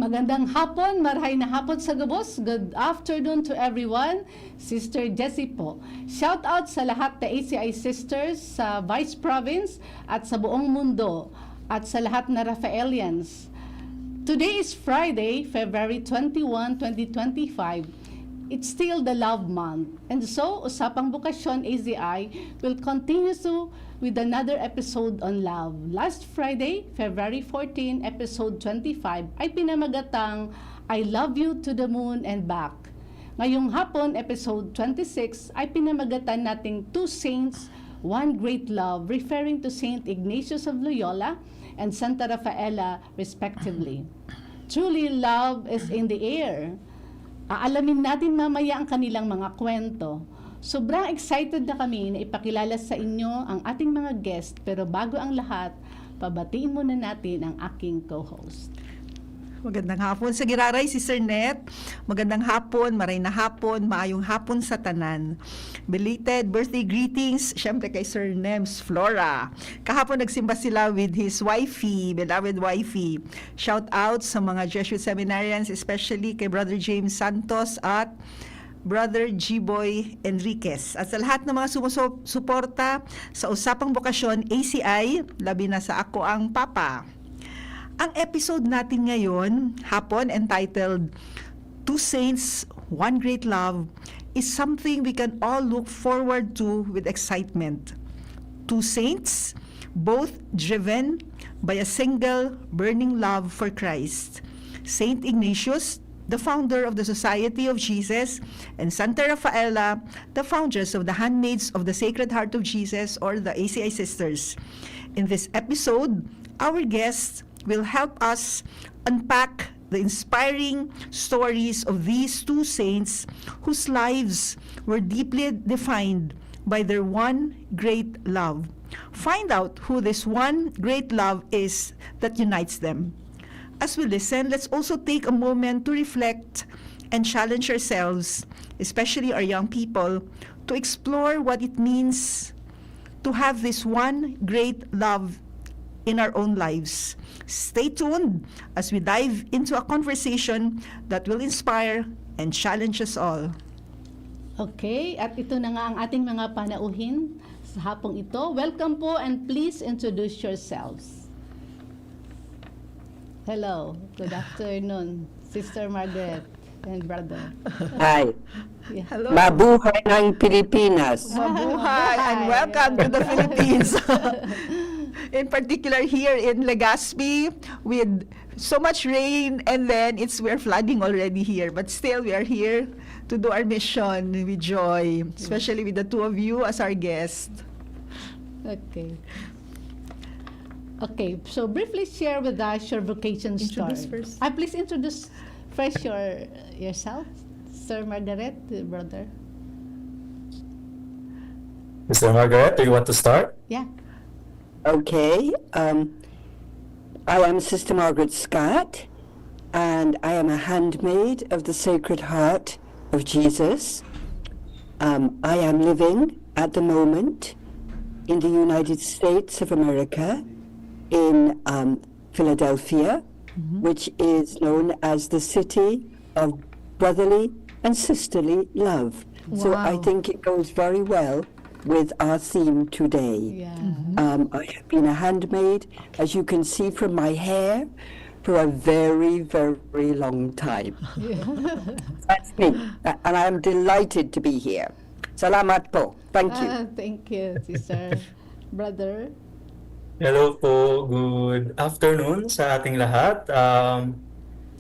Magandang hapon, marahay na hapon sa gabos. Good afternoon to everyone. Sister Jesie po. Shout out sa lahat na ACI sisters sa Vice Province at sa buong mundo at sa lahat na Rafaelians. Today is Friday, February 21, 2025. It's still the Love Month. And so, Usapang Bokasyon AZI will continue with another episode on love. Last Friday, February 14, episode 25, ay pinamagatang I Love You to the Moon and Back. Ngayong hapon, episode 26, ay pinamagatan nating Two Saints, One Great Love, referring to Saint Ignatius of Loyola and Santa Rafaela, respectively. Truly, love is in the air. Aalamin natin mamaya ang kanilang mga kwento. Sobrang excited na kami na ipakilala sa inyo ang ating mga guest, pero bago ang lahat, pabatiin muna natin ang aking co-host. Magandang hapon sa giraray, Sister Nette. Magandang hapon, maray na hapon, maayong hapon sa tanan. Belated birthday greetings, syempre kay Sir Nems Flora. Kahapon nagsimba sila with his wifey, beloved wifey. Shout out sa mga Jesuit seminarians, especially kay Brother James Santos at Brother G-Boy Enriquez. At sa lahat ng mga sumusuporta sa Usapang Bokasyon ACI, labi na sa ako ang Papa. Ang episode natin ngayon, hapon, entitled Two Saints, One Great Love, is something we can all look forward to with excitement. Two saints, both driven by a single burning love for Christ. Saint Ignatius, the founder of the Society of Jesus, and Santa Rafaela, the foundress of the Handmaids of the Sacred Heart of Jesus, or the ACI Sisters. In this episode, our guests will help us unpack the inspiring stories of these two saints whose lives were deeply defined by their one great love. Find out who this one great love is that unites them. As we listen, let's also take a moment to reflect and challenge ourselves, especially our young people, to explore what it means to have this one great love in our own lives. Stay tuned as we dive into a conversation that will inspire and challenge us all. Okay, at ito na nga ang ating mga panauhin sa hapong ito. Welcome po and please introduce yourselves. Hello, good afternoon, Sister Margaret and Brother. Hi. Yeah. Hello. Mabuhay ng Pilipinas. Mabuhay and welcome to the Philippines. In particular here in Legazpi with so much rain, and then we're flooding already here, but still we are here to do our mission with joy, especially with the two of you as our guests. Okay. Okay, so briefly share with us your vocation story. Introduce first. Please introduce first yourself, Sir Margaret, Brother. Mr. Margaret, do you want to start? Yeah. Okay. I am Sister Margaret Scott, and I am a handmaid of the Sacred Heart of Jesus. I am living at the moment in the United States of America, in Philadelphia, which is known as the city of brotherly and sisterly love. So I Wow. think it goes very well with our theme today. Yeah. I have been a handmaid, as you can see from my hair, for a very, very long time. That's me, and I am delighted to be here. Salamat po. Thank you. Thank you, Sister. Brother. Hello po, good afternoon sa ating lahat.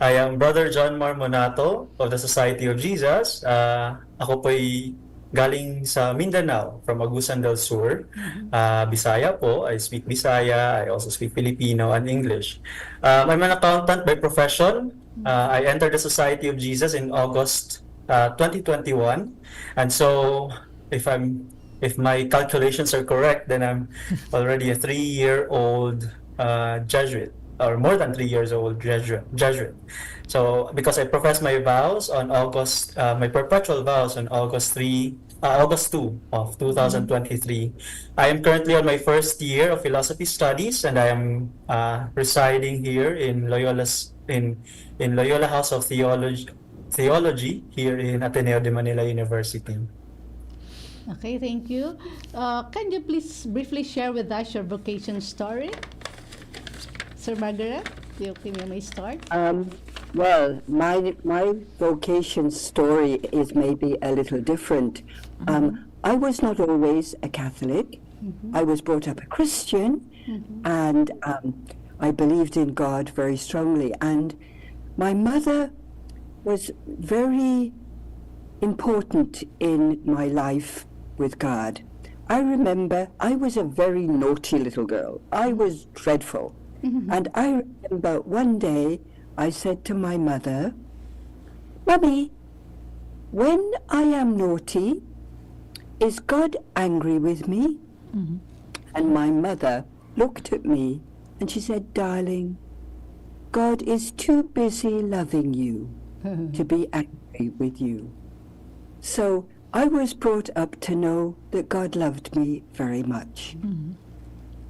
I am Brother Johnmar Monato of the Society of Jesus. Ako po'y galing sa Mindanao, from Agusan del Sur. Bisaya po, I speak Bisaya, I also speak Filipino and English. I'm an accountant by profession. I entered the Society of Jesus in August 2021. And so, if my calculations are correct, then I'm already a 3-year-old Jesuit, or more than 3 years old Jesuit. So, because I professed my vows on August, my perpetual vows on August 3, August 2 of 2023. I am currently on my first year of philosophy studies, and I am residing here in Loyola House of Theology here in Ateneo de Manila University. Okay, thank you. Can you please briefly share with us your vocation story? Sir Margaret, you may start. Well, my vocation story is maybe a little different. I was not always a Catholic. I was brought up a Christian, and I believed in God very strongly. And my mother was very important in my life with God. I remember I was a very naughty little girl. I was dreadful. And I remember one day I said to my mother, "Mummy, when I am naughty, is God angry with me?" And my mother looked at me and she said, "Darling, God is too busy loving you to be angry with you." So I was brought up to know that God loved me very much.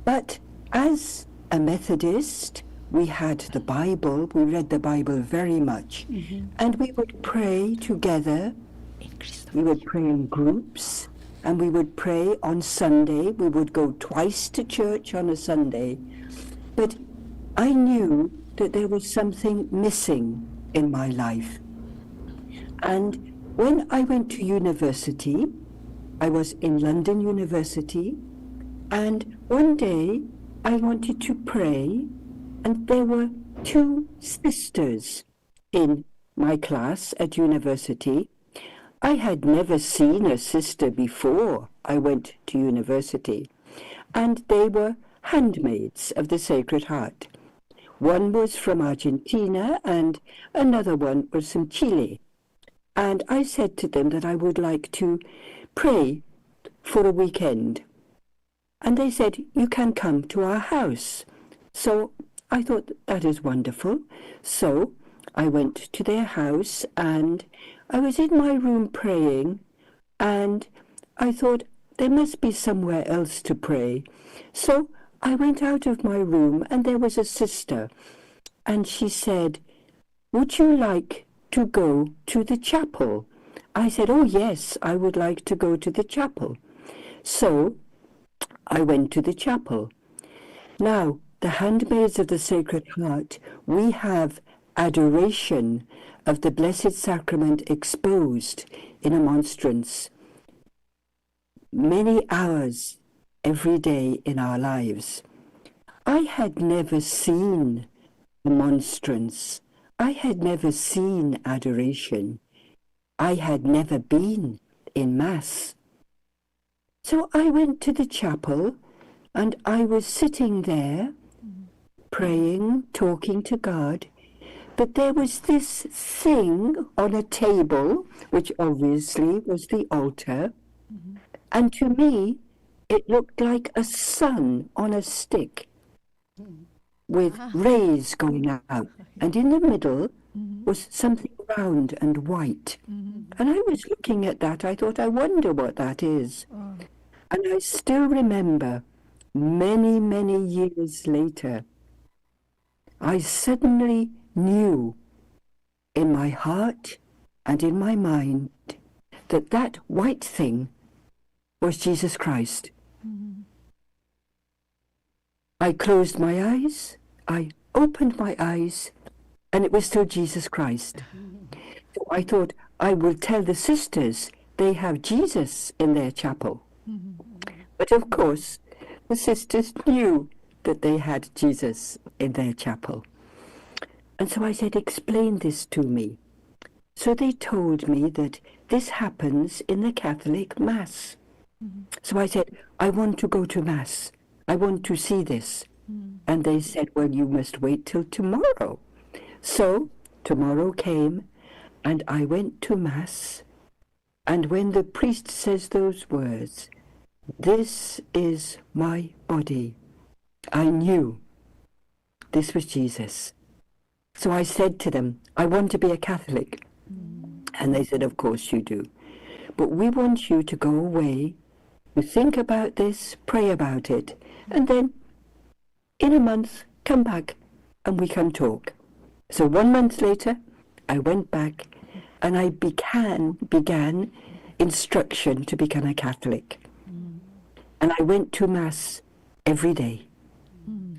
But as a Methodist, we had the Bible, we read the Bible very much, and we would pray together, we would pray in groups, and we would pray on Sunday. We would go twice to church on a Sunday, but I knew that there was something missing in my life. And when I went to university, I was in London University, and one day I wanted to pray, and there were two sisters in my class at university. I had never seen a sister before I went to university, and they were handmaids of the Sacred Heart. One was from Argentina, and another one was from Chile. And I said to them that I would like to pray for a weekend. And they said, "You can come to our house." So I thought, that is wonderful. So I went to their house, and I was in my room praying, and I thought there must be somewhere else to pray. So I went out of my room, and there was a sister, and she said, "Would you like to go to the chapel?" I said, "Oh yes, I would like to go to the chapel." So I went to the chapel. Now, the Handmaids of the Sacred Heart, we have adoration of the Blessed Sacrament exposed in a monstrance many hours every day in our lives. I had never seen a monstrance. I had never seen adoration. I had never been in Mass. So I went to the chapel, and I was sitting there, praying, talking to God, but there was this thing on a table, which obviously was the altar, and to me, it looked like a sun on a stick, with rays going out, and in the middle was something round and white. And I was looking at that, I thought, I wonder what that is. And I still remember, many, many years later, I suddenly knew in my heart and in my mind that that white thing was Jesus Christ. I closed my eyes, I opened my eyes, and it was still Jesus Christ. So I thought, I will tell the sisters they have Jesus in their chapel. But of course, the sisters knew that they had Jesus in their chapel. And so I said, "Explain this to me." So they told me that this happens in the Catholic Mass. So I said, "I want to go to Mass. I want to see this." And they said, "Well, you must wait till tomorrow." So tomorrow came, and I went to Mass. And when the priest says those words, "This is my body," I knew this was Jesus. So I said to them, "I want to be a Catholic." And they said, "Of course you do." but we want you to go away, you think about this, pray about it, and then in a month, come back and we can talk. So 1 month later, I went back and I began instruction to become a Catholic. And I went to Mass every day.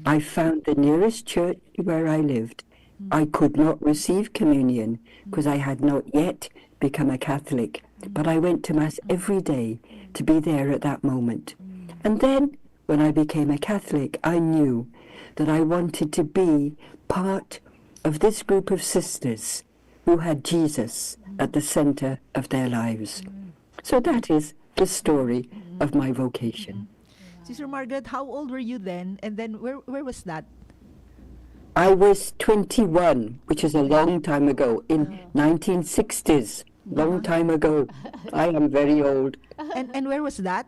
I found the nearest church where I lived. I could not receive communion because I had not yet become a Catholic, but I went to Mass every day to be there at that moment. And then, when I became a Catholic, I knew that I wanted to be part of this group of sisters who had Jesus at the center of their lives. So that is the story of my vocation. Sister Margaret, how old were you then? And then where was that? I was 21, which is a long time ago, in 1960s. Long time ago. I am very old. And where was that?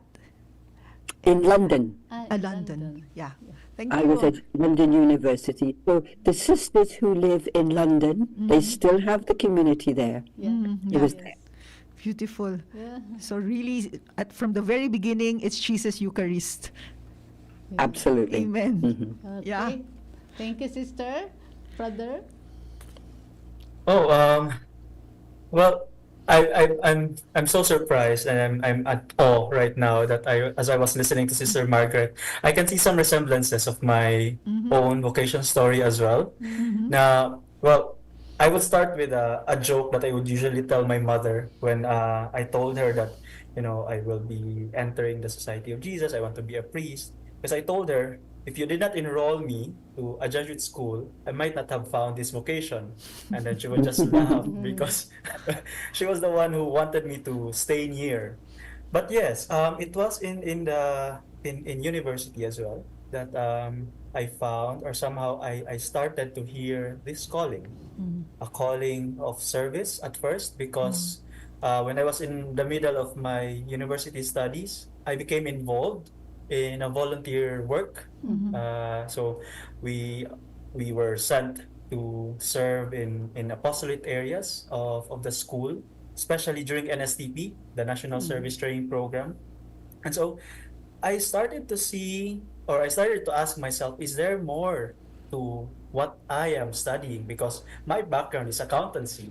In London. London. Yeah. Thank I you. was at London University. So the sisters who live in London, they still have the community there. It was there. Beautiful. Yeah. So really, from the very beginning, it's Jesus Eucharist. Absolutely. Amen. Mhm. Okay. Yeah. Thank you, sister. Brother? Oh, well, I'm so surprised and I'm at awe right now that as I was listening to Sister Margaret, I can see some resemblances of my own vocation story as well. Now, well, I would start with a joke that I would usually tell my mother when I told her that, I will be entering the Society of Jesus, I want to be a priest. Because I told her, if you did not enroll me to a Jesuit school, I might not have found this vocation. And then she would just laugh because she was the one who wanted me to stay near. But yes, it was in university as well that I found, or somehow I started to hear this calling, a calling of service at first, because when I was in the middle of my university studies, I became involved in a volunteer work. So we were sent to serve in apostolate areas of the school, especially during NSTP, the National Service Training Program. And so I started to see, or I started to ask myself, is there more to what I am studying? Because my background is accountancy.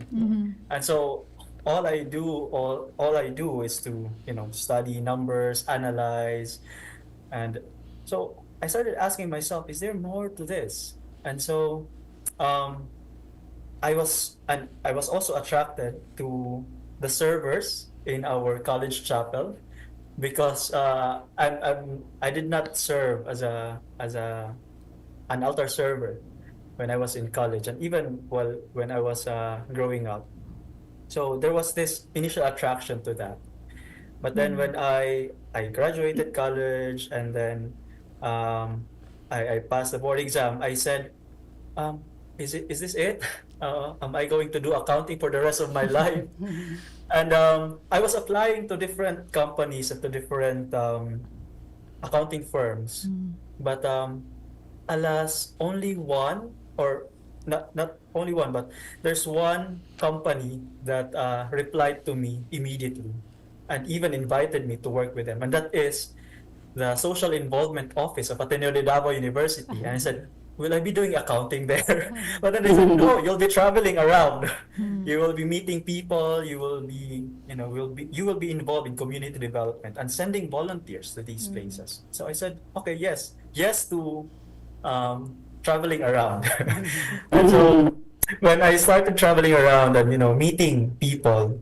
And so all I do is to, study numbers, analyze. And so I started asking myself, is there more to this? And so I was also attracted to the servers in our college chapel, because I did not serve as an altar server when I was in college, and even when I was growing up. So there was this initial attraction to that. But then when I graduated college, and then I passed the board exam, I said, is this it? Am I going to do accounting for the rest of my life? And I was applying to different companies and to different accounting firms. But alas, only one, or not only one, but there's one company that replied to me immediately and even invited me to work with them. And that is the Social Involvement Office of Ateneo de Davao University. And I said, will I be doing accounting there? But then they said, no, you'll be traveling around. You will be meeting people. You will be, you will be involved in community development and sending volunteers to these places. So I said, okay, yes to traveling around. And so when I started traveling around and, meeting people,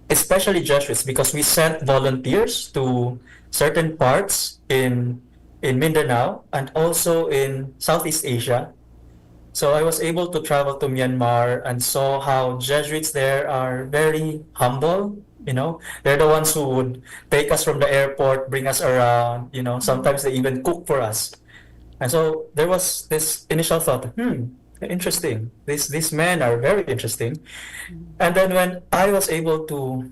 especially Jesuits, because we sent volunteers to certain parts in Mindanao and also in Southeast Asia. So I was able to travel to Myanmar and saw how Jesuits there are very humble. They're the ones who would take us from the airport, bring us around. Sometimes they even cook for us. And so there was this initial thought, interesting. These men are very interesting. And then when I was able to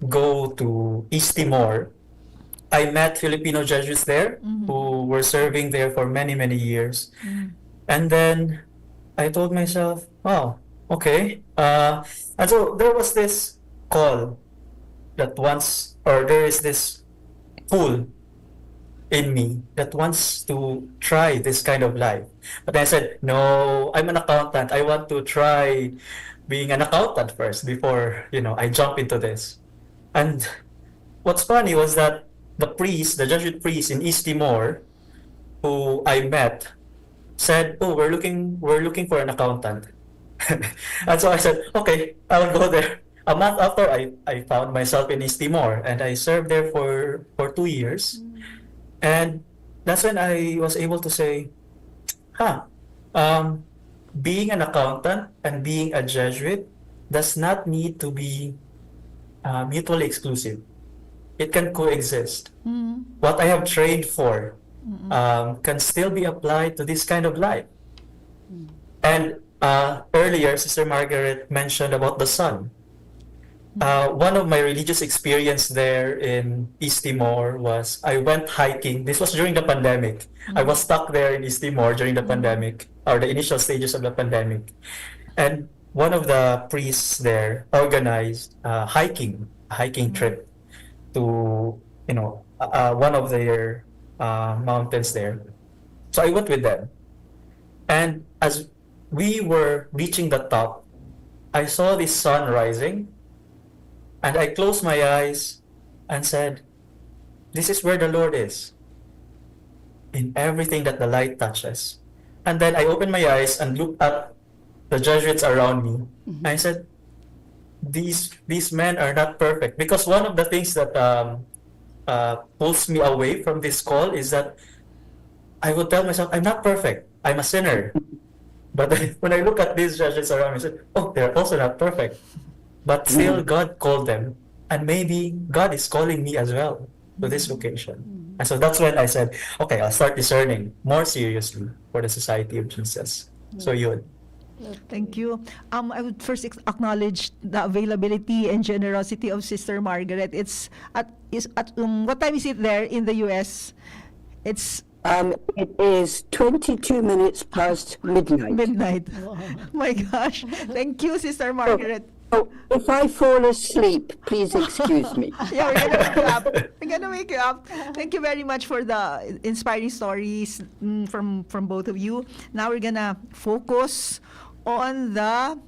go to East Timor, I met Filipino Jesuits there who were serving there for many, many years. And then I told myself, wow, okay. And so there was this call that wants, or there is this pull in me that wants to try this kind of life. But I said, no, I'm an accountant. I want to try being an accountant first before, I jump into this. And what's funny was that the Jesuit priest in East Timor, who I met, said, "Oh, we're looking for an accountant." And so I said, "Okay, I'll go there." A month after, I found myself in East Timor, and I served there for 2 years. And that's when I was able to say, being an accountant and being a Jesuit does not need to be mutually exclusive. It can coexist. What I have trained for can still be applied to this kind of life. And earlier, Sister Margaret mentioned about the sun. One of my religious experience there in East Timor was I went hiking. This was during the pandemic. I was stuck there in East Timor during the pandemic, or the initial stages of the pandemic. And one of the priests there organized a hiking trip to, one of their mountains there. So I went with them. And as we were reaching the top, I saw this sun rising. And I closed my eyes and said, this is where the Lord is, in everything that the light touches. And then I opened my eyes and looked at the Jesuits around me. And I said, these men are not perfect. Because one of the things that pulls me away from this call is that I would tell myself, I'm not perfect. I'm a sinner. But when I look at these Jesuits around me, I said, oh, they're also not perfect. But still, God called them, and maybe God is calling me as well to this vocation. And so that's when I said, okay, I'll start discerning more seriously for the Society of Jesus. So yun. Thank you. I would first acknowledge the availability and generosity of Sister Margaret. What time is it there in the U.S.? It is 22 minutes past midnight. Midnight. My gosh. Thank you, Sister Margaret. Oh, if I fall asleep, please excuse me. Yeah, we're gonna wake you up. We're gonna wake you up. Thank you very much for the inspiring stories from both of you. Now we're gonna focus on the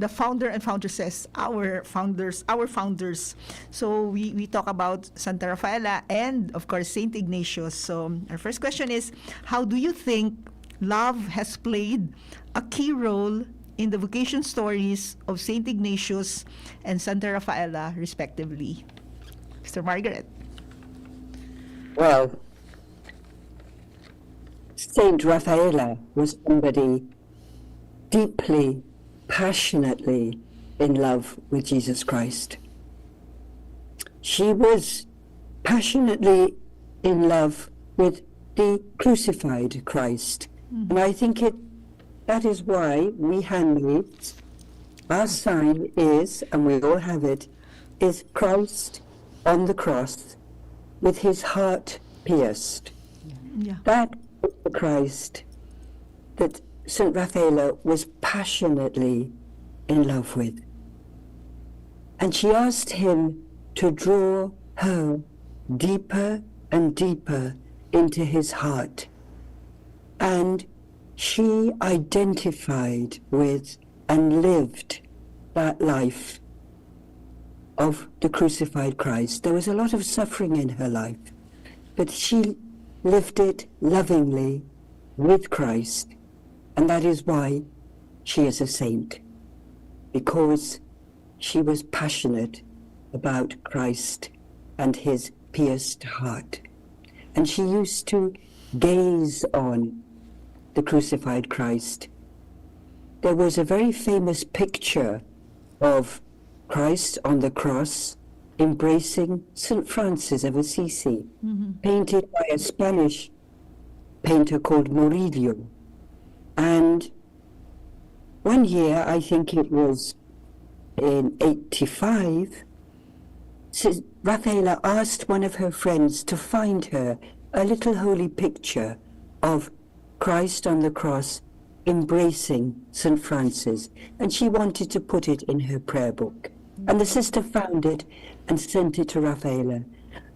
founder and foundresses, our founders. So we talk about Santa Rafaela and of course Saint Ignatius. So our first question is, how do you think love has played a key role in the vocation stories of Saint Ignatius and Santa Rafaela, respectively? Mr. Margaret. Well, Saint Rafaela was somebody deeply, passionately in love with Jesus Christ. She was passionately in love with the crucified Christ. And I think that is why we handmaids, our sign is, and we all have it, is Christ on the cross with his heart pierced. Yeah. That is the Christ that St. Rafaela was passionately in love with. And she asked him to draw her deeper and deeper into his heart. And she identified with and lived that life of the crucified Christ. There was a lot of suffering in her life, but she lived it lovingly with Christ. And that is why she is a saint, because she was passionate about Christ and his pierced heart. And she used to gaze on the crucified Christ. There was a very famous picture of Christ on the cross embracing St. Francis of Assisi, painted by a Spanish painter called Murillo. And one year, I think it was in 85, Rafaela asked one of her friends to find her a little holy picture of Christ on the cross embracing St. Francis, and she wanted to put it in her prayer book. And the sister found it, and sent it to Raffaella.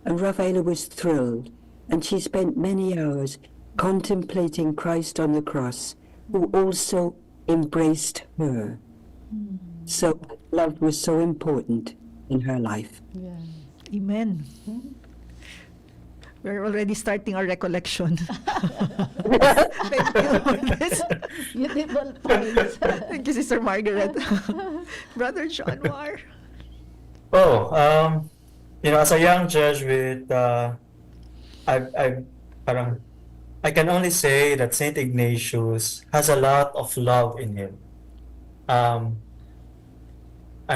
And Raffaella was thrilled, and she spent many hours contemplating Christ on the cross, who also embraced her. So love was so important in her life. Yeah. Amen. We're already starting our recollection. Thank you for this. Beautiful points. Thank you, Sister Margaret. Brother Johnmar. Oh, as a young Jesuit, I can only say that Saint Ignatius has a lot of love in him. I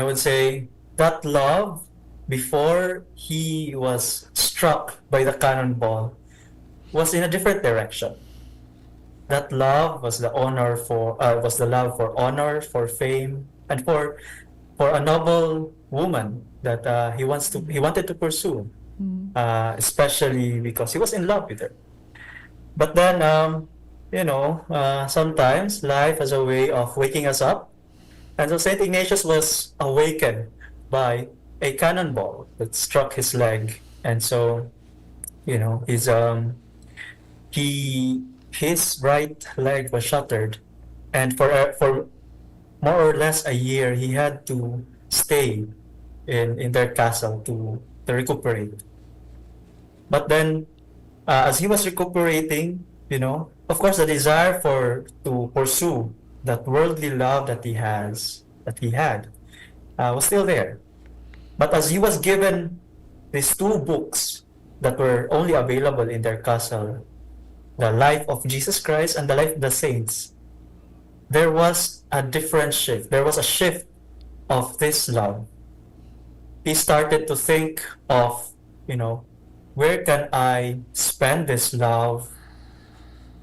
would say that love before he was struck by the cannonball was in a different direction. That love was the love for honor, for fame, and for a noble woman that he wanted to pursue, especially because he was in love with her. But then, sometimes life has a way of waking us up, and so Saint Ignatius was awakened by a cannonball that struck his leg, and so, his right leg was shattered, and for more or less a year he had to stay in their castle to recuperate. But then, as he was recuperating, of course, the desire to pursue that worldly love that he had, was still there. But as he was given these two books that were only available in their castle, the life of Jesus Christ and the life of the saints, there was a different shift. There was a shift of this love. He started to think of, where can I spend this love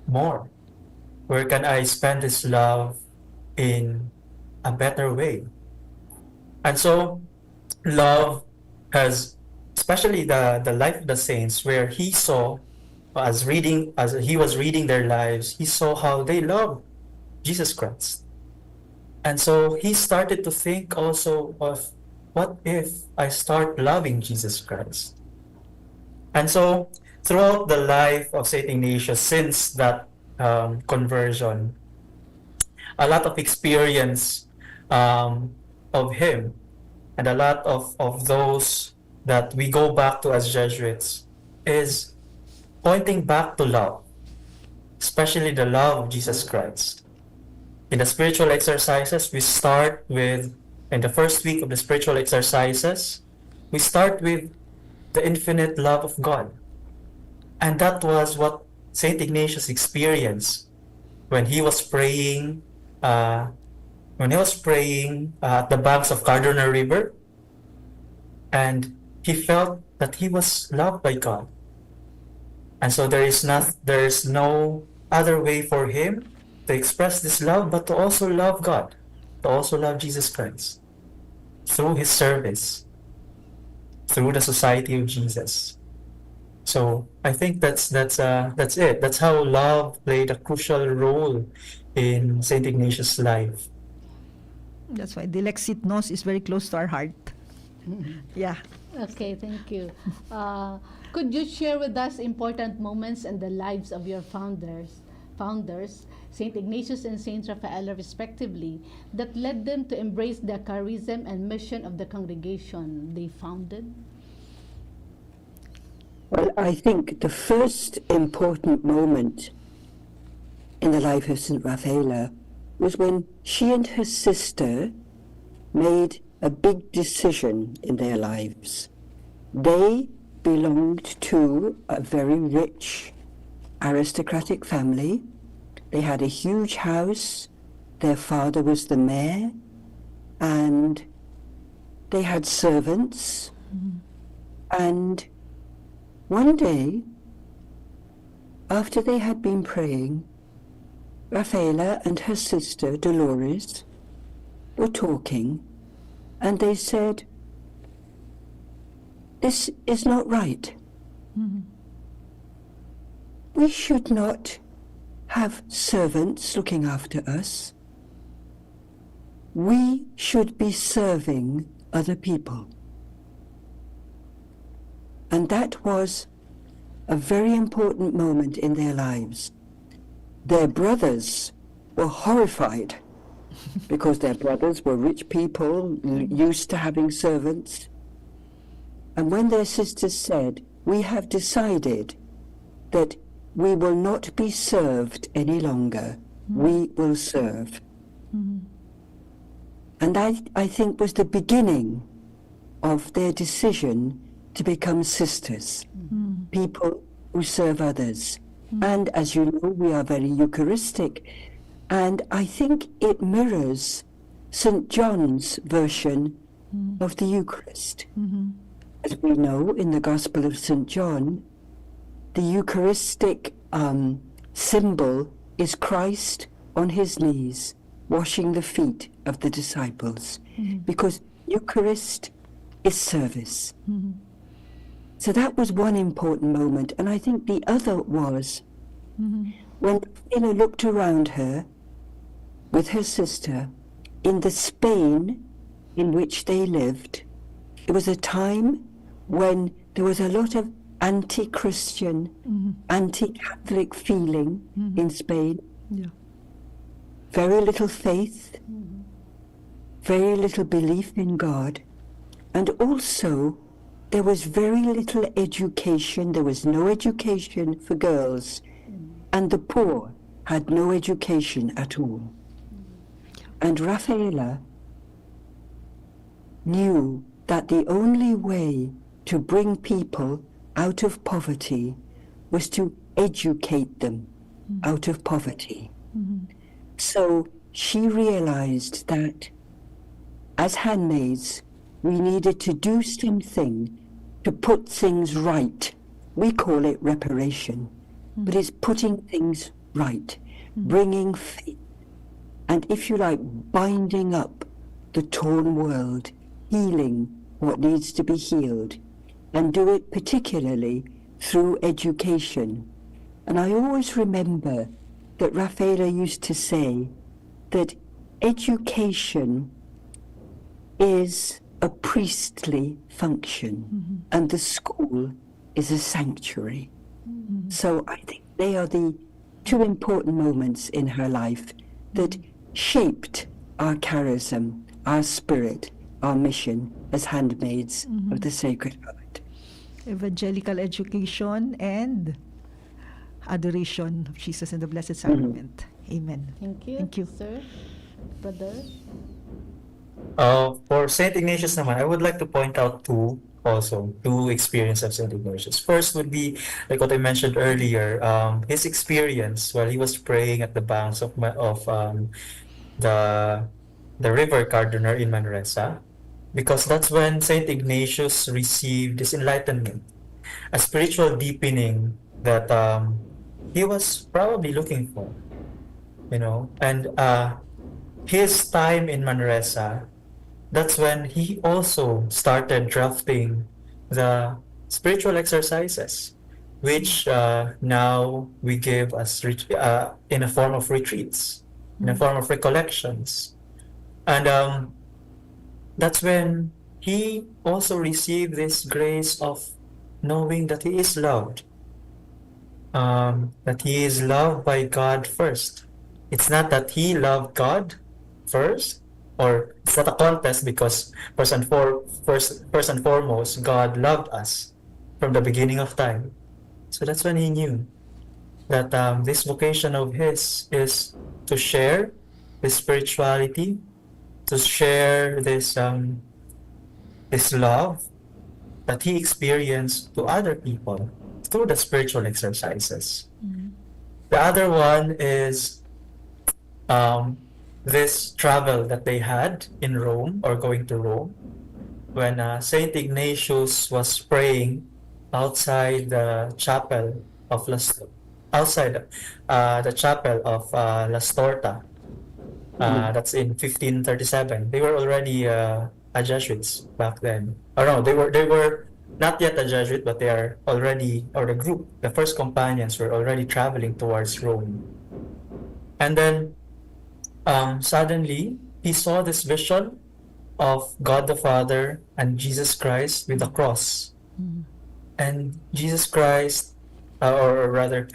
more? Where can I spend this love in a better way? And so love has, especially the life of the saints, where he saw, as he was reading their lives, he saw how they loved Jesus Christ. And so he started to think also of, what if I start loving Jesus Christ? And so throughout the life of Saint Ignatius, since that conversion, a lot of experience of him, and a lot of those that we go back to as Jesuits, is pointing back to love, especially the love of Jesus Christ. In the spiritual exercises, in the first week of the spiritual exercises, we start with the infinite love of God. And that was what Saint Ignatius experienced when he was praying at the banks of Cardinal River, and he felt that he was loved by God. And so there is no other way for him to express this love but to also love God, to also love Jesus Christ through his service, through the society of Jesus. So I think that's it. That's how love played a crucial role in Saint Ignatius' life. That's why Dilexit Nos is very close to our heart. Yeah. Okay, thank you. Could you share with us important moments in the lives of your founders, Saint Ignatius and Saint Raffaella respectively, that led them to embrace the charism and mission of the congregation they founded? Well, I think the first important moment in the life of St. Raffaella was when she and her sister made a big decision in their lives. They belonged to a very rich aristocratic family. They had a huge house. Their father was the mayor, and they had servants. And one day, after they had been praying, Raffaella and her sister Dolores were talking, and they said, "This is not right. We should not have servants looking after us. We should be serving other people." And that was a very important moment in their lives. Their brothers were horrified because their brothers were rich people, used to having servants. And when their sisters said, "We have decided that we will not be served any longer, we will serve." And I think was the beginning of their decision to become sisters, people who serve others. And as you know, we are very Eucharistic, and I think it mirrors St. John's version of the Eucharist. As we know in the Gospel of St. John, the Eucharistic symbol is Christ on his knees, washing the feet of the disciples, because Eucharist is service. So that was one important moment, and I think the other was when Tina looked around her with her sister in the Spain in which they lived. It was a time when there was a lot of anti-Christian, anti-Catholic feeling in Spain. Yeah. Very little faith, very little belief in God, and also there was very little education. There was no education for girls, and the poor had no education at all. And Rafaela knew that the only way to bring people out of poverty was to educate them out of poverty. So she realized that as handmaids, we needed to do something to put things right. We call it reparation, but it's putting things right, bringing faith, and if you like, binding up the torn world, healing what needs to be healed, and do it particularly through education. And I always remember that Rafaela used to say that education is a priestly function, and the school is a sanctuary. So I think they are the two important moments in her life that shaped our charism, our spirit, our mission as handmaids of the Sacred Heart. Evangelical education and adoration of Jesus in the Blessed Sacrament. Amen. Thank you. Thank you. Sir, brother. For Saint Ignatius naman, I would like to point out two experiences of Saint Ignatius. First would be, like what I mentioned earlier, his experience while he was praying at the banks of the river Cardinal in Manresa, because that's when Saint Ignatius received this enlightenment, a spiritual deepening that he was probably looking for, and his time in Manresa, that's when he also started drafting the spiritual exercises, which now we give as in a form of retreats, in a form of recollections. And that's when he also received this grace of knowing that he is loved, that he is loved by God first. It's not that he loved God first, or it's not a contest, because first and foremost, God loved us from the beginning of time. So that's when he knew that this vocation of his is to share this spirituality, to share this love that he experienced to other people through the spiritual exercises. The other one is this travel that they had in Rome, or going to Rome, when Saint Ignatius was praying outside the chapel of La Storta. That's in 1537. They were already Jesuits back then. Or no, they were not yet a Jesuit, but they are already, or the first companions were already traveling towards Rome. And then suddenly he saw this vision of God the Father and Jesus Christ with the cross. And Jesus Christ, or rather,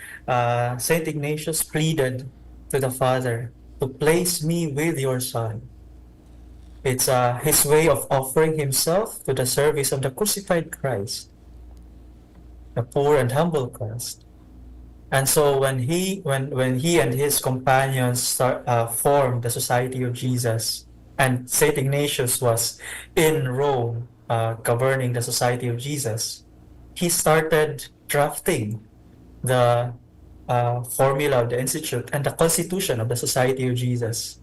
Saint Ignatius pleaded to the Father to place me with your Son. It's his way of offering himself to the service of the crucified Christ, the poor and humble Christ. And so when he and his companions formed the Society of Jesus, and Saint Ignatius was in Rome governing the Society of Jesus, he started drafting the formula of the Institute and the Constitution of the Society of Jesus.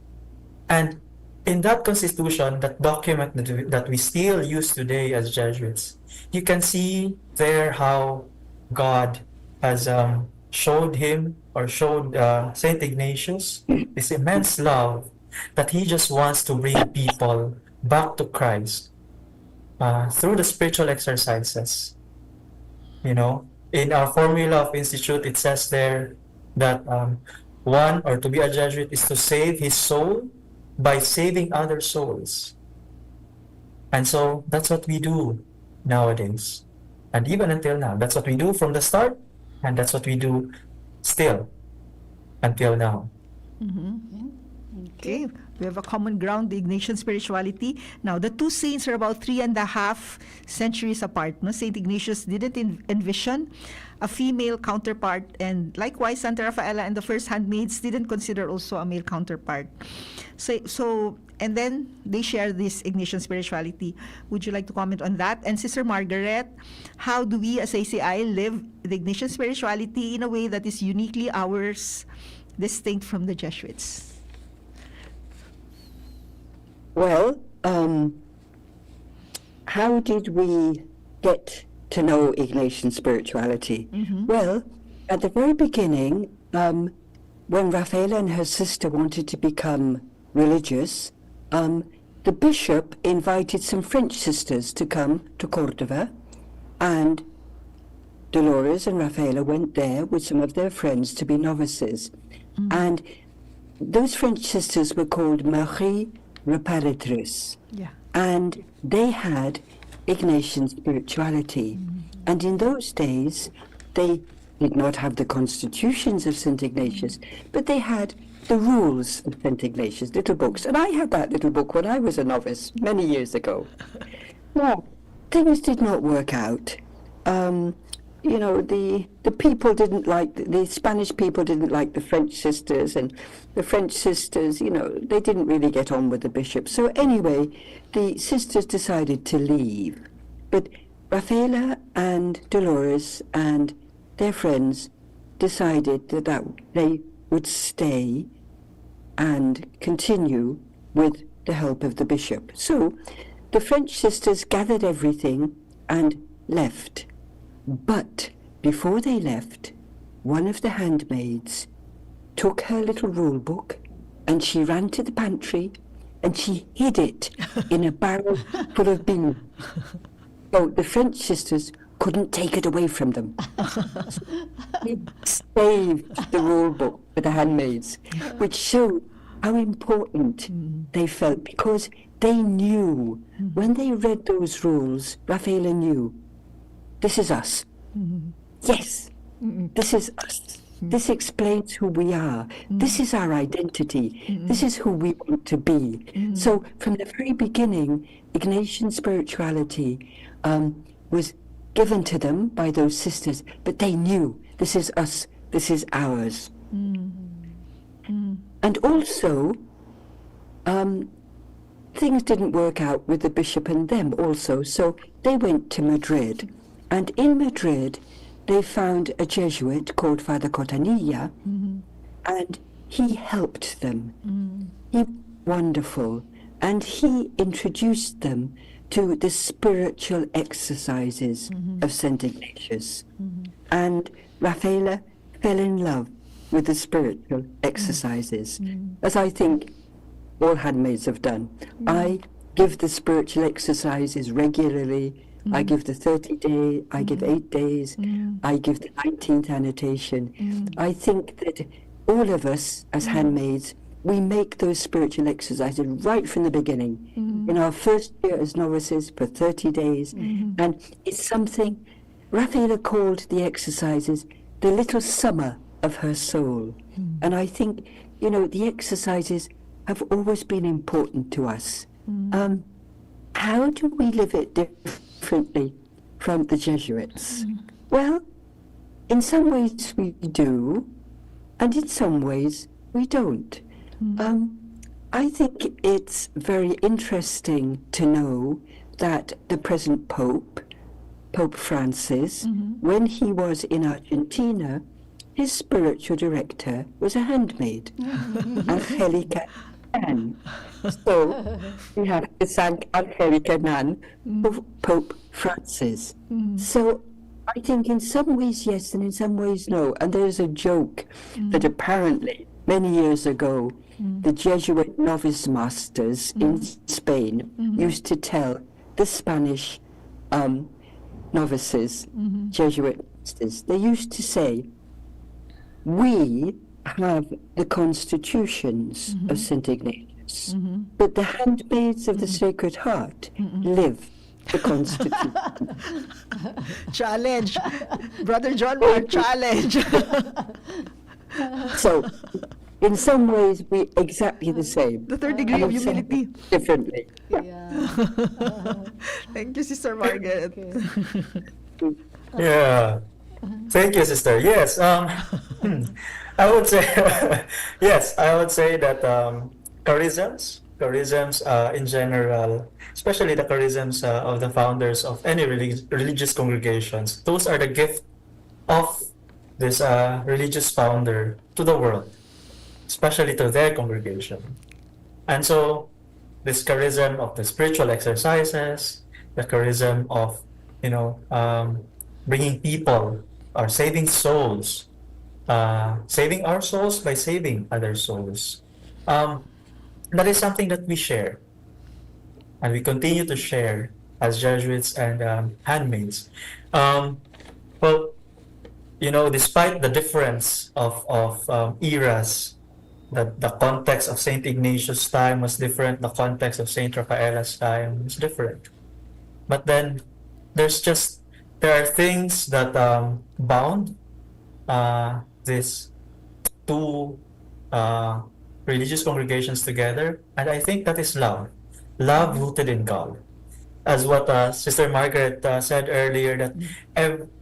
And in that Constitution, that document that we still use today as Jesuits, you can see there how God has showed Saint Ignatius this immense love that he just wants to bring people back to Christ through the spiritual exercises. You know, in our formula of Institute, it says there that to be a Jesuit is to save his soul by saving other souls. And so that's what we do nowadays. And even until now, that's what we do from the start, and that's what we do still until now. Okay, we have a common ground, the Ignatian spirituality. Now, the two saints are about 3.5 centuries apart. No? Saint Ignatius didn't envision a female counterpart, and likewise, Santa Rafaela and the first Handmaids didn't consider also a male counterpart. So, and then they share this Ignatian spirituality. Would you like to comment on that? And Sister Margaret, how do we as ACI live the Ignatian spirituality in a way that is uniquely ours, distinct from the Jesuits? Well, how did we get to know Ignatian spirituality? Well, at the very beginning, when Rafaela and her sister wanted to become religious, the bishop invited some French sisters to come to Cordova, and Dolores and Rafaela went there with some of their friends to be novices. And those French sisters were called Marie Reparatrice. Yeah. And they had Ignatian spirituality. And in those days, they did not have the constitutions of St. Ignatius, but they had the rules of St. Ignatius, little books. And I had that little book when I was a novice, many years ago. Now, things did not work out. You know, the people didn't like, the Spanish people didn't like the French sisters, and the French sisters, you know, they didn't really get on with the bishop. So anyway, the sisters decided to leave. But Rafaela and Dolores and their friends decided that they would stay and continue with the help of the bishop. So the French sisters gathered everything and left. But before they left, one of the handmaids took her little rule book and she ran to the pantry and she hid it in a barrel full of beans. So the French sisters couldn't take it away from them. They saved the rule book for the handmaids, which showed how important they felt, because they knew, when they read those rules, Rafaela knew, this is us. Yes, this is us. This explains who we are. This is our identity. This is who we want to be. So from the very beginning, Ignatian spirituality was given to them by those sisters, but they knew, this is us, this is ours. And also, things didn't work out with the bishop and them also, so they went to Madrid. And in Madrid, they found a Jesuit called Father Cotanilla, and he helped them. He was wonderful, and he introduced them to the spiritual exercises of St. Ignatius. And Rafaela fell in love with the spiritual exercises, as I think all handmaids have done. I give the spiritual exercises regularly. I give the 30-day, I give 8 days, I give the 19th annotation. I think that all of us as handmaids, we make those spiritual exercises right from the beginning. In our first year as novices for 30 days. And it's something Raphael called the exercises the little summer of her soul. And I think, the exercises have always been important to us. How do we live it differently from the Jesuits? Well, in some ways we do, and in some ways we don't. I think it's very interesting to know that the present Pope, Pope Francis, when he was in Argentina, his spiritual director was a handmaid, Angelica Nan. So we have to thank Angelica Nan for Pope Francis. So I think in some ways yes, and in some ways no. And there's a joke that apparently many years ago, the Jesuit novice masters in Spain used to tell the Spanish novices, Jesuit masters, they used to say, we have the constitutions of St. Ignatius, but the handmaids of the Sacred Heart live the constitution. Challenge. Brother Johnmar, challenge. So, in some ways, we exactly the same. The third degree of And in some humility. ways differently. Yeah. Thank you, Sister Margaret. Yeah. Thank you, sister. Yes. I would say yes. I would say that charisms in general, especially the charisms of the founders of any religious congregations, those are the gift of this religious founder to the world, especially to their congregation. And so, this charism of the spiritual exercises, the charism of bringing people or saving souls, saving our souls by saving other souls. That is something that we share, and we continue to share as Jesuits and handmaids. Well, despite the difference of eras, the context of Saint Ignatius' time was different, the context of Saint Raphaela's time was different. But then there are things that bound these two religious congregations together, and I think that is love rooted in God. As what Sister Margaret said earlier, that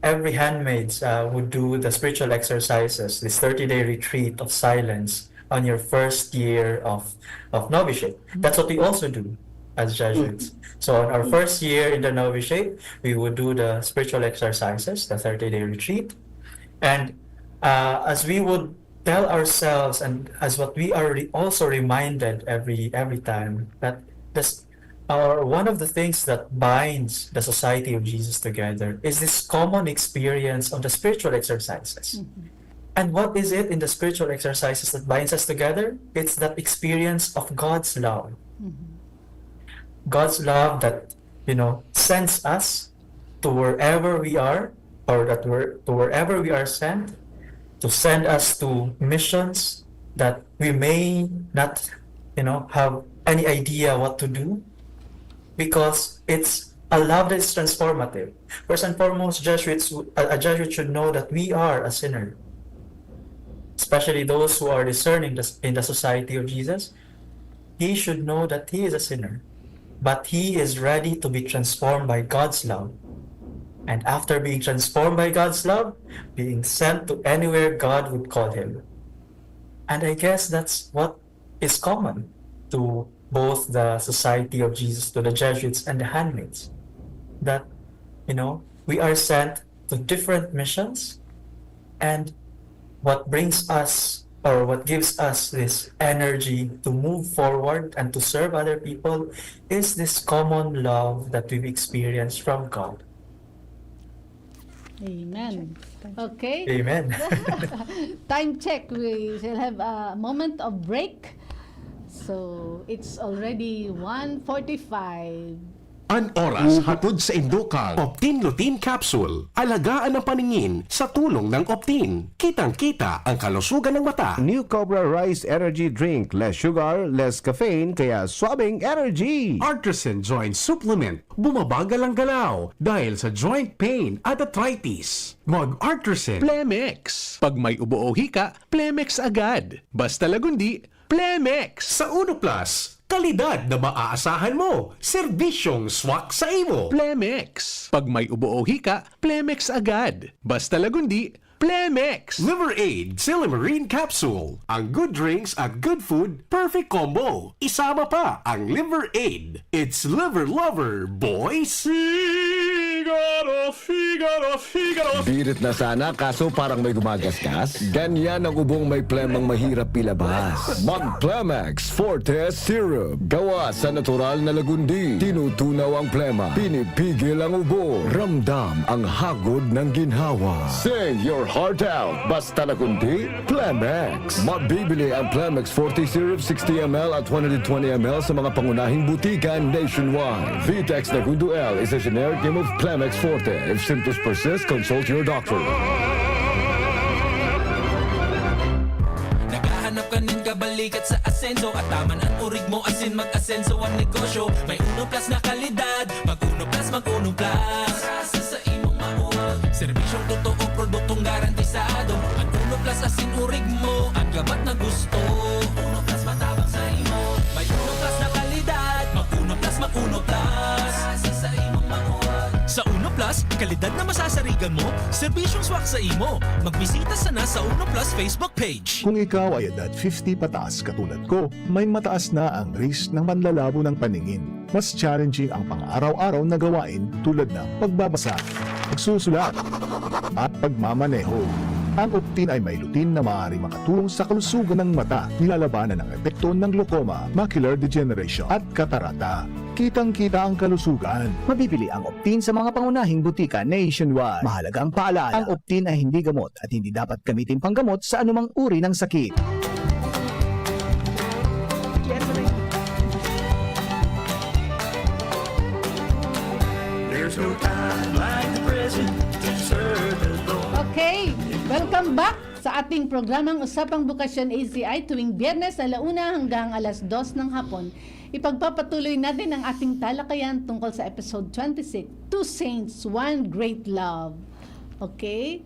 every handmaids would do the spiritual exercises, this 30-day retreat of silence on your first year of novitiate. That's what we also do as Jesuits. So on our first year in the novitiate, we would do the spiritual exercises, the 30-day retreat. And as we would tell ourselves, and as what we are also reminded every time, that one of the things that binds the Society of Jesus together is this common experience of the spiritual exercises. And what is it in the spiritual exercises that binds us together? It's that experience of God's love. God's love that, sends us to wherever we are, or to wherever we are sent, to send us to missions that we may not, have any idea what to do, because it's a love that is transformative. First and foremost, a Jesuit should know that we are a sinner, especially those who are discerning in the Society of Jesus. He should know that he is a sinner, but he is ready to be transformed by God's love. And after being transformed by God's love, being sent to anywhere God would call him. And I guess that's what is common to both the Society of Jesus, to the Jesuits and the handmaids. That, we are sent to different missions, and what brings us, or what gives us this energy to move forward and to serve other people, is this common love that we've experienced from God. Amen. Okay. Amen. Time check. We shall have a moment of break. So it's already 1:45. An oras hatod sa Indukang Optin Lutein Capsule. Alagaan ang paningin sa tulong ng Optin. Kitang-kita ang kalusugan ng mata. New Cobra Rice Energy Drink. Less sugar, less caffeine, kaya swabing energy. Artisan Joint Supplement. Bumabagal ang galaw dahil sa joint pain at arthritis. Mag-Artisan Plemex. Pag may ubo o hika, Plemex agad. Basta lagundi, Plemex. Sa Uno Plus, kalidad na maaasahan mo. Serbisyong swak sa imo. Plemex. Pag may ubo o hika, Plemex agad. Basta lagundi, Plemex. Liver Aid Silimarine Capsule. Ang good drinks at good food, perfect combo. Isama pa ang Liver Aid. It's liver lover, boys. Figaro, Figaro, Figaro. Birit na sana kaso parang may gumagasgas. Ganyan ang ubong may plemang mahirap ilabas. Mag-Plemex Forte Syrup. Gawa sa natural na lagundi. Tinutunaw ang plema. Pinipigil ang ubo. Ramdam ang hagod ng ginhawa. Sing your heart out. Basta lagundi, Plemex. Mabibili ang Plemex Forte Syrup 60 ml at 120 ml sa mga pangunahing butikan nationwide. Vitex Nagundo L is a generic name of Plemex Forte. If symptoms persist, consult your doctor. Naghahanap ka nin kabalikat sa asenso at taman ang urig mo asin mag-asenso ang negosyo. May Uno Plus na kalidad, mag-Uno Plus, mag-Uno Plus. Sa imong mauwag, serbisyong totoo, produktong garantisado. Ang Uno Plus asin urig mo, ang gabat na gusto. Uno Plus matabang sa imo. May Uno Plus na kalidad, mag-Uno Plus, mag-Uno Plus. Sa imong mauwag. Sa Uno Plus, kalidad na masasarigan mo, serbisyong swak sa imo. Magbisita sana sa Uno Plus Facebook page. Kung ikaw ay edad 50 pataas katulad ko, may mataas na ang risk ng panlalabo ng paningin. Mas challenging ang pang-araw-araw na gawain tulad ng pagbabasa, pagsusulat, at pagmamaneho. Ang Optin ay may lutein na maaari makatulong sa kalusugan ng mata, nilalabanan ang epekto ng glaucoma, macular degeneration at katarata. Kitang-kita ang kalusugan. Mabibili ang Optin sa mga pangunahing butika nationwide. Mahalaga ang paalala, ang Optin ay hindi gamot at hindi dapat gamitin panggamot sa anumang uri ng sakit. There's no time like the present to serve the Lord. Okay, welcome back sa ating programang Usapang Bokasyon ACI tuwing Biyernes 1:00 hanggang 2:00 ng hapon. Ipagpapatuloy natin ang ating talakayan tungkol sa episode 26, Two Saints, One Great Love. Okay?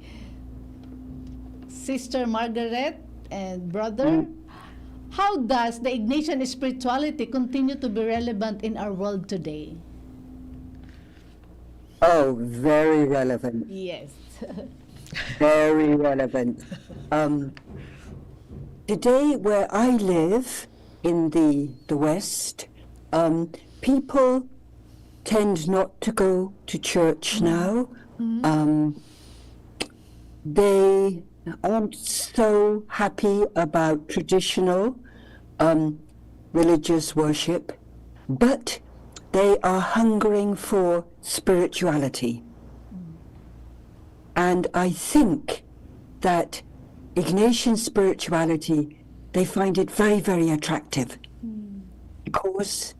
Sister Margaret and brother, how does the Ignatian spirituality continue to be relevant in our world today? Oh, very relevant. Yes. Very relevant. Today, where I live in the West, people tend not to go to church now. They aren't so happy about traditional religious worship, but they are hungering for spirituality. And I think that Ignatian spirituality, they find it very, very attractive because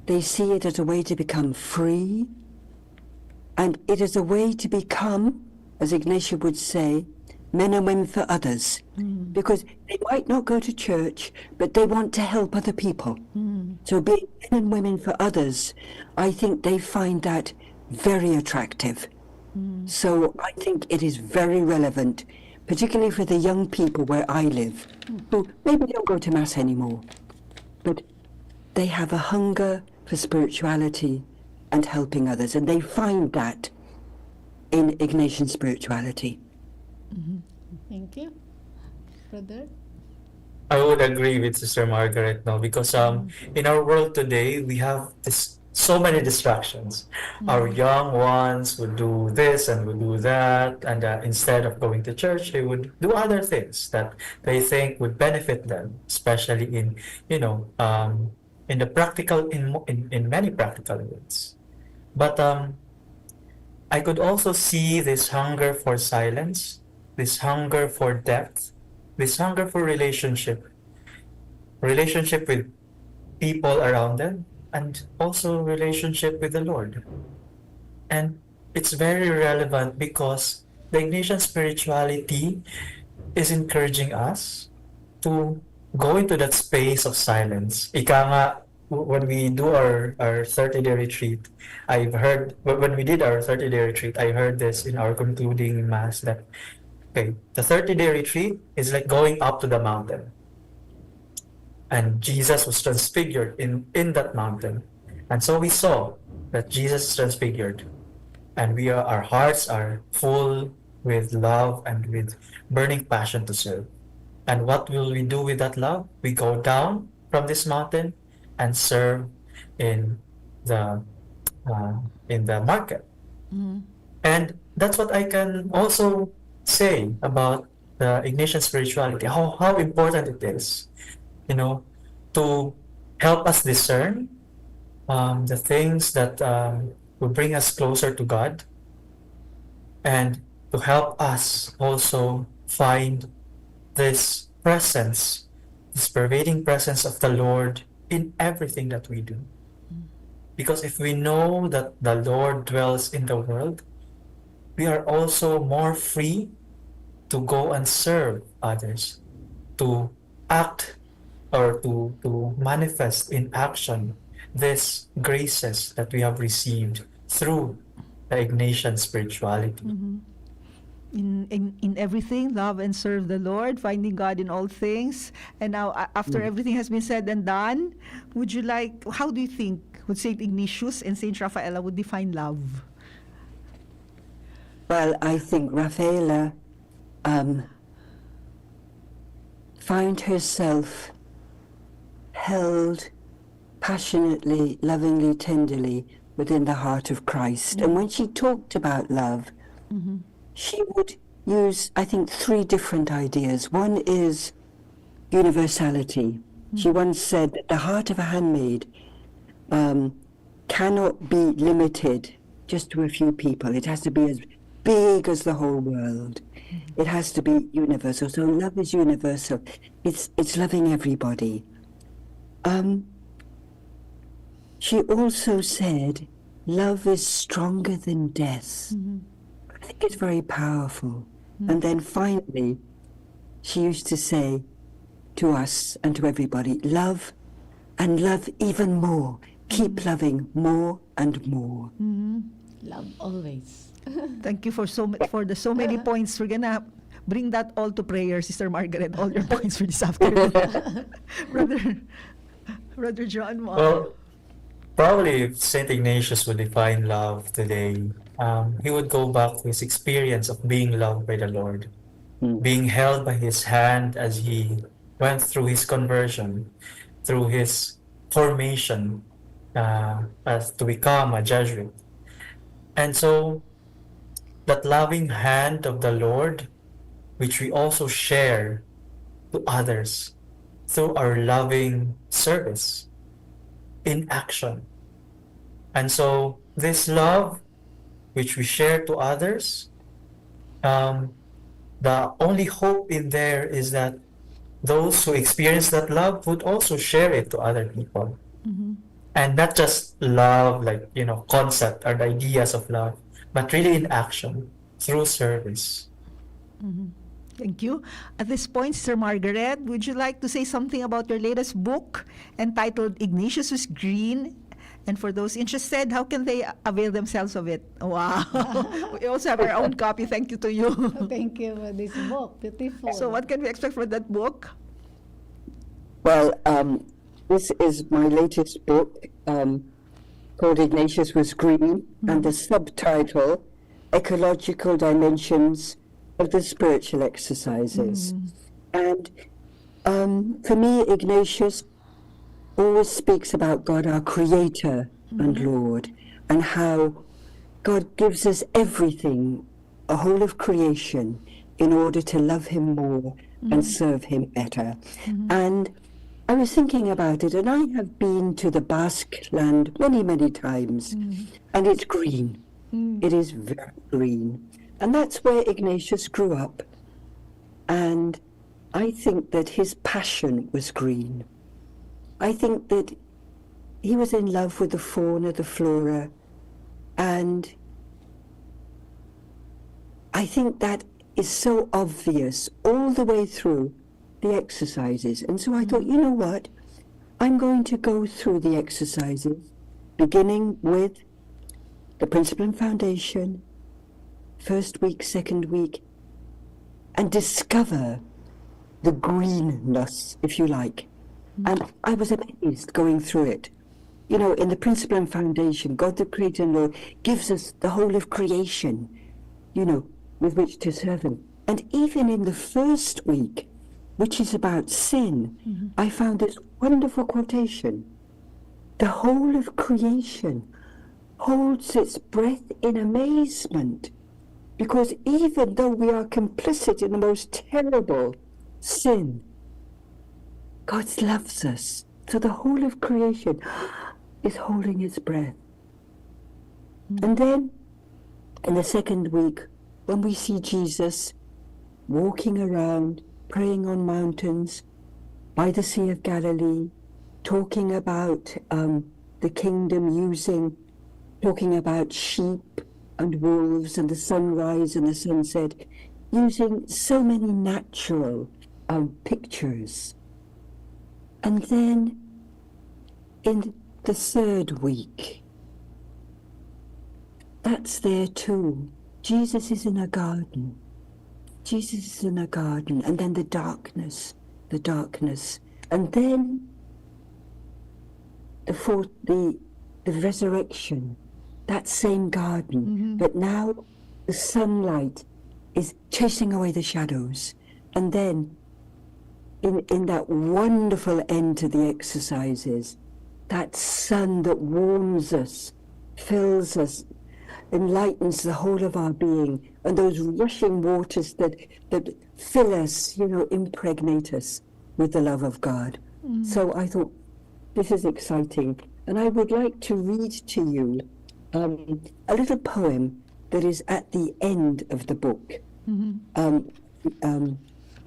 they see it as a way to become free, and it is a way to become, as Ignatius would say, men and women for others, because they might not go to church, but they want to help other people. So being men and women for others, I think they find that very attractive. So I think it is very relevant, particularly for the young people where I live, who maybe don't go to Mass anymore, but they have a hunger for spirituality and helping others, and they find that in Ignatian spirituality. Thank you. Brother? I would agree with Sister Margaret, no, because in our world today we have so many distractions. Our young ones would do this and would do that, and instead of going to church, they would do other things that they think would benefit them, especially in in the practical in many practical ways. But I could also see this hunger for silence, this hunger for depth, this hunger for relationship with people around them, and also relationship with the Lord. And it's very relevant because the Ignatian spirituality is encouraging us to go into that space of silence. Ika nga, when we do our 30-day retreat, when we did our 30-day retreat, I heard this in our concluding mass that, okay, the 30-day retreat is like going up to the mountain. And Jesus was transfigured in that mountain. And so we saw that Jesus is transfigured. And our hearts are full with love and with burning passion to serve. And what will we do with that love? We go down from this mountain and serve in the market. And that's what I can also say about the Ignatian spirituality, how important it is, to help us discern the things that will bring us closer to God, and to help us also find this presence, this pervading presence of the Lord in everything that we do. Because if we know that the Lord dwells in the world, we are also more free to go and serve others, to act or to manifest in action these graces that we have received through the Ignatian spirituality. In everything, love and serve the Lord, finding God in all things. And now, after everything has been said and done, how do you think would Saint Ignatius and Saint Raphaela would define love? Well, I think Raphaela found herself held passionately, lovingly, tenderly within the heart of Christ. And when she talked about love, she would use, I think, 3 different ideas. One is universality. She once said that the heart of a handmaid cannot be limited just to a few people. It has to be as big as the whole world. It has to be universal. So love is universal. It's loving everybody. She also said, love is stronger than death. I think it's very powerful. And then finally, she used to say to us and to everybody, love and love even more. Keep loving more and more. Love always. Thank you for so many points. We're gonna bring that all to prayer, Sister Margaret. All your points for this afternoon, Brother Johnmar. Well, probably if Saint Ignatius would define love today, he would go back to his experience of being loved by the Lord, being held by his hand as he went through his conversion, through his formation as to become a Jesuit. And so that loving hand of the Lord, which we also share to others through our loving service in action. And so this love which we share to others, the only hope in there is that those who experience that love would also share it to other people. And not just love, like, concept or the ideas of love, but really in action, through service. Thank you. At this point, Sister Margaret, would you like to say something about your latest book entitled Ignatius was Green? And for those interested, how can they avail themselves of it? Wow. We also have our own copy. Thank you to you. Thank you for this book. Beautiful. So what can we expect from that book? Well, this is my latest book called Ignatius was Green, and the subtitle, Ecological Dimensions of the Spiritual Exercises. And for me, Ignatius always speaks about God, our Creator and Lord, and how God gives us everything, a whole of creation, in order to love Him more and serve Him better. And I was thinking about it, and I have been to the Basque land many, many times, and it's green. It is very green. And that's where Ignatius grew up. And I think that his passion was green. I think that he was in love with the fauna, the flora, and I think that is so obvious all the way through the exercises. And so I thought, you know what? I'm going to go through the exercises, beginning with the principle and foundation, first week, second week, and discover the greenness, if you like. And I was amazed going through it. You know, in the principle and foundation, God the Creator and Lord gives us the whole of creation, you know, with which to serve Him. And even in the first week, which is about sin, I found this wonderful quotation. The whole of creation holds its breath in amazement, because even though we are complicit in the most terrible sin, God loves us. So the whole of creation is holding its breath. And then, in the second week, when we see Jesus walking around, praying on mountains, by the Sea of Galilee, talking about the kingdom, talking about sheep and wolves and the sunrise and the sunset, using so many natural pictures. And then in the third week, that's there too. Jesus is in a garden. Jesus is in a garden. And then the darkness. And then the resurrection, that same garden. But now the sunlight is chasing away the shadows. And then in that wonderful end to the exercises, that sun that warms us, fills us, enlightens the whole of our being, and those rushing waters that fill us, you know, impregnate us with the love of God. So I thought, this is exciting. And I would like to read to you a little poem that is at the end of the book.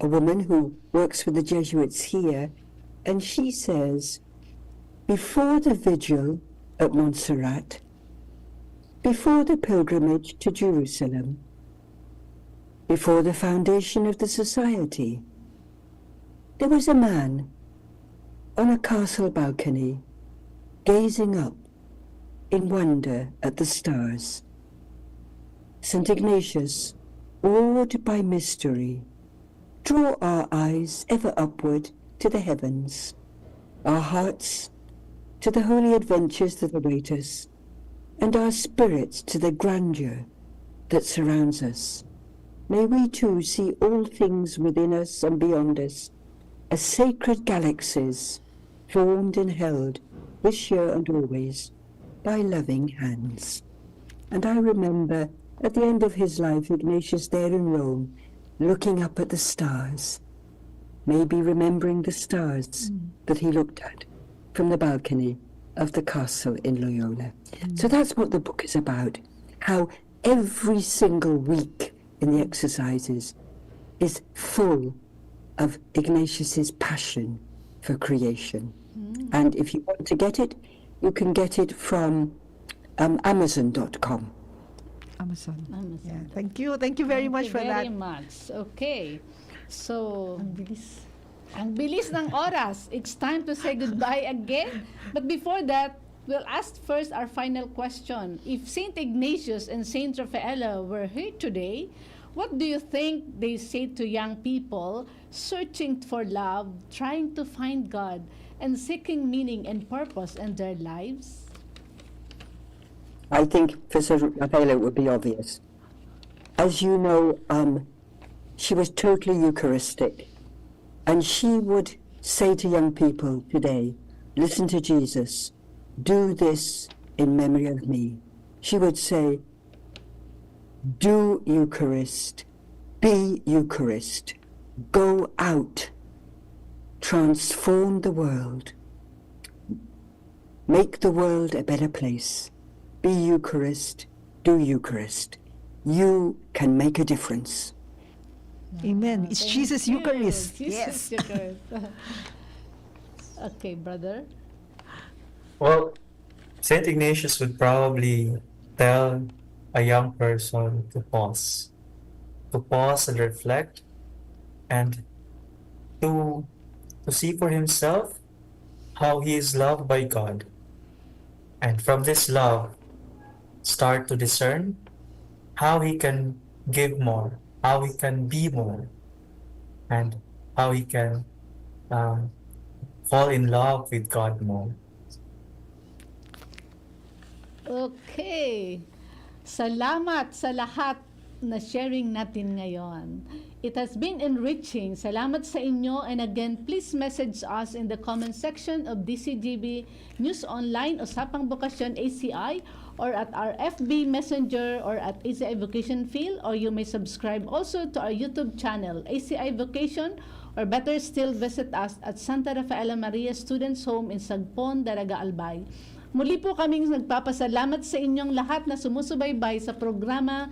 A woman who works with the Jesuits here, and she says, before the vigil at Montserrat, before the pilgrimage to Jerusalem, before the foundation of the society, there was a man on a castle balcony, gazing up in wonder at the stars. St. Ignatius, awed by mystery, draw our eyes ever upward to the heavens, our hearts to the holy adventures that await us, and our spirits to the grandeur that surrounds us. May we too see all things within us and beyond us as sacred galaxies, formed and held this year and always by loving hands. And I remember at the end of his life, Ignatius there in Rome, looking up at the stars, maybe remembering the stars that he looked at from the balcony of the castle in Loyola. So that's what the book is about, how every single week in the exercises is full of Ignatius's passion for creation. And if you want to get it, you can get it from Amazon.com. Amazon. Amazon. Yeah, thank you very much for that. Thank you very much. Okay. So, ang bilis ng oras. It's time to say goodbye again. But before that, we'll ask first our final question. If Saint Ignatius and Saint Rafaela were here today, what do you think they say to young people searching for love, trying to find God, and seeking meaning and purpose in their lives? I think for Sir Rafaela it would be obvious. As you know, she was totally Eucharistic. And she would say to young people today, listen to Jesus, do this in memory of me. She would say, do Eucharist, be Eucharist, go out, transform the world, make the world a better place. Be Eucharist, do Eucharist. You can make a difference. Amen. It's Thank Jesus you. Eucharist. Jesus Yes. Eucharist. Okay, brother. Well, Saint Ignatius would probably tell a young person to pause and reflect, and to see for himself how he is loved by God, and from this love start to discern how he can give more, how he can be more, and how he can fall in love with God more. Okay. Salamat sa lahat na sharing natin ngayon. It has been enriching. Salamat sa inyo. And again, please message us in the comment section of DZGB News Online, Usapang Bokasyon ACI, or at our FB Messenger or at ACI Vocation Field, or you may subscribe also to our YouTube channel, ACI Vocation, or better still, visit us at Santa Rafaela Maria Students Home in Sagpon, Daraga, Albay. Muli po kaming nagpapasalamat sa inyong lahat na sumusubaybay sa programa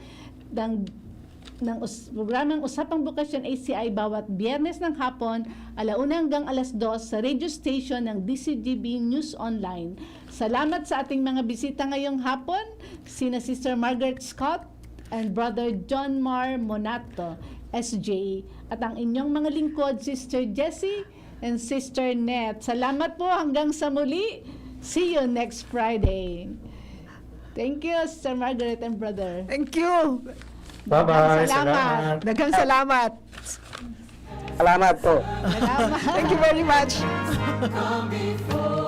programang Usapang Bokasyon ACI bawat Biyernes ng hapon, 1:00 hanggang 2:00 sa radio station ng DZGB News Online. Salamat sa ating mga bisita ngayong hapon, sina Sister Margaret Scott and Brother Johnmar Monato, SJ, at ang inyong mga lingkod, Sister Jesie and Sister Nette. Salamat po, hanggang sa muli. See you next Friday. Thank you, Sister Margaret and Brother. Thank you. Bye-bye. Salamat. Daghang salamat. Salamat po. Salamat. Thank you very much. Come before